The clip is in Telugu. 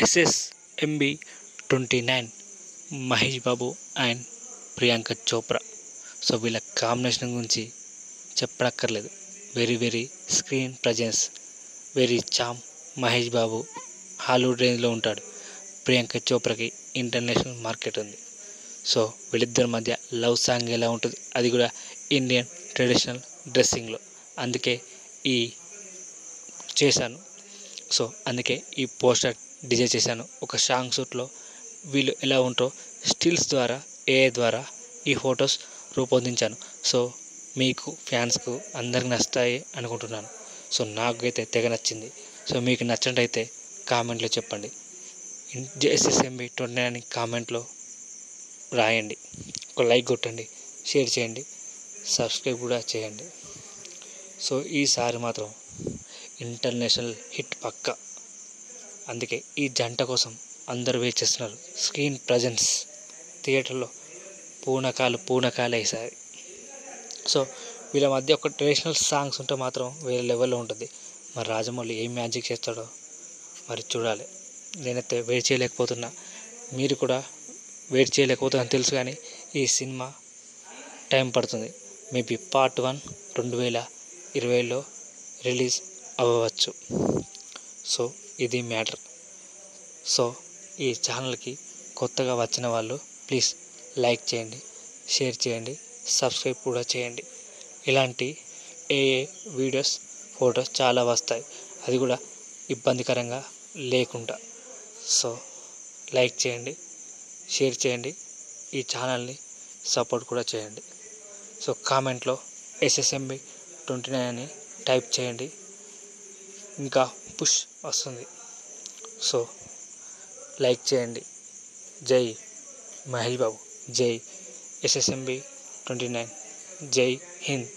SSMB 29 Mahesh Babu and Priyanka Chopra. So వీళ్ళ కాంబినేషన్ గురించి చెప్పనక్కర్లేదు. వెరీ స్క్రీన్ ప్రజెన్స్, వెరీ చామ్. మహేష్ బాబు హాలీవుడ్ రేంజ్లో ఉంటాడు. ప్రియాంక చోప్రాకి ఇంటర్నేషనల్ మార్కెట్ ఉంది. సో వీళ్ళిద్దరి మధ్య లవ్ సాంగ్ ఎలా ఉంటుంది, అది కూడా ఇండియన్ ట్రెడిషనల్ డ్రెస్సింగ్లో. అందుకే ఈ చేశాను. సో అందుకే ఈ పోస్టర్ డిజైన్ చేశాను. ఒక సాంగ్ షూట్లో వీళ్ళు ఎలా ఉంటారో స్టిల్స్ ద్వారా, AI ద్వారా ఈ ఫొటోస్ రూపొందించాను. సో మీకు ఫ్యాన్స్కు అందరికి నచ్చుతాయి అనుకుంటున్నాను. సో నాకైతే తెగ నచ్చింది. సో మీకు నచ్చినట్టయితే కామెంట్లో చెప్పండి. SSMB 29 కామెంట్లో రాయండి. ఒక లైక్ కొట్టండి, షేర్ చేయండి, సబ్స్క్రైబ్ కూడా చేయండి. సో ఈసారి మాత్రం ఇంటర్నేషనల్ హిట్ పక్కా. అందుకే ఈ జంట కోసం అందరూ వెయిట్ చేస్తున్నారు. స్క్రీన్ ప్రజెన్స్ థియేటర్లో పూనకాలు ఈసారి. సో వీళ్ళ మధ్య ఒక ట్రెడిషనల్ సాంగ్స్ ఉంటే మాత్రం వేరే లెవెల్లో ఉంటుంది. మరి రాజమౌళి ఏం మ్యాజిక్ చేస్తాడో మరి చూడాలి. నేనైతే వెయిట్ చేయలేకపోతున్నా, మీరు కూడా వెయిట్ చేయలేకపోతున్నాను తెలుసు, కానీ ఈ సినిమా టైం పడుతుంది. మేబీ పార్ట్ 1 2020లో రిలీజ్ అవ్వవచ్చు. సో ఇది మ్యాటర్. సో ఈ ఛానల్కి కొత్తగా వచ్చిన వాళ్ళు ప్లీజ్ లైక్ చేయండి, షేర్ చేయండి, సబ్స్క్రైబ్ కూడా చేయండి. ఇలాంటి వీడియోస్, ఫొటోస్ చాలా వస్తాయి, అది కూడా ఇబ్బందికరంగా లేకుండా. సో లైక్ చేయండి, షేర్ చేయండి, ఈ ఛానల్ని సపోర్ట్ కూడా చేయండి. సో కామెంట్లో SSMB 29 అని టైప్ చేయండి, ఇంకా పుష్ వస్తుంది. సో లైక్ చేయండి. జై మహేష్ బాబు, జై SSMB 29, జై హింద్.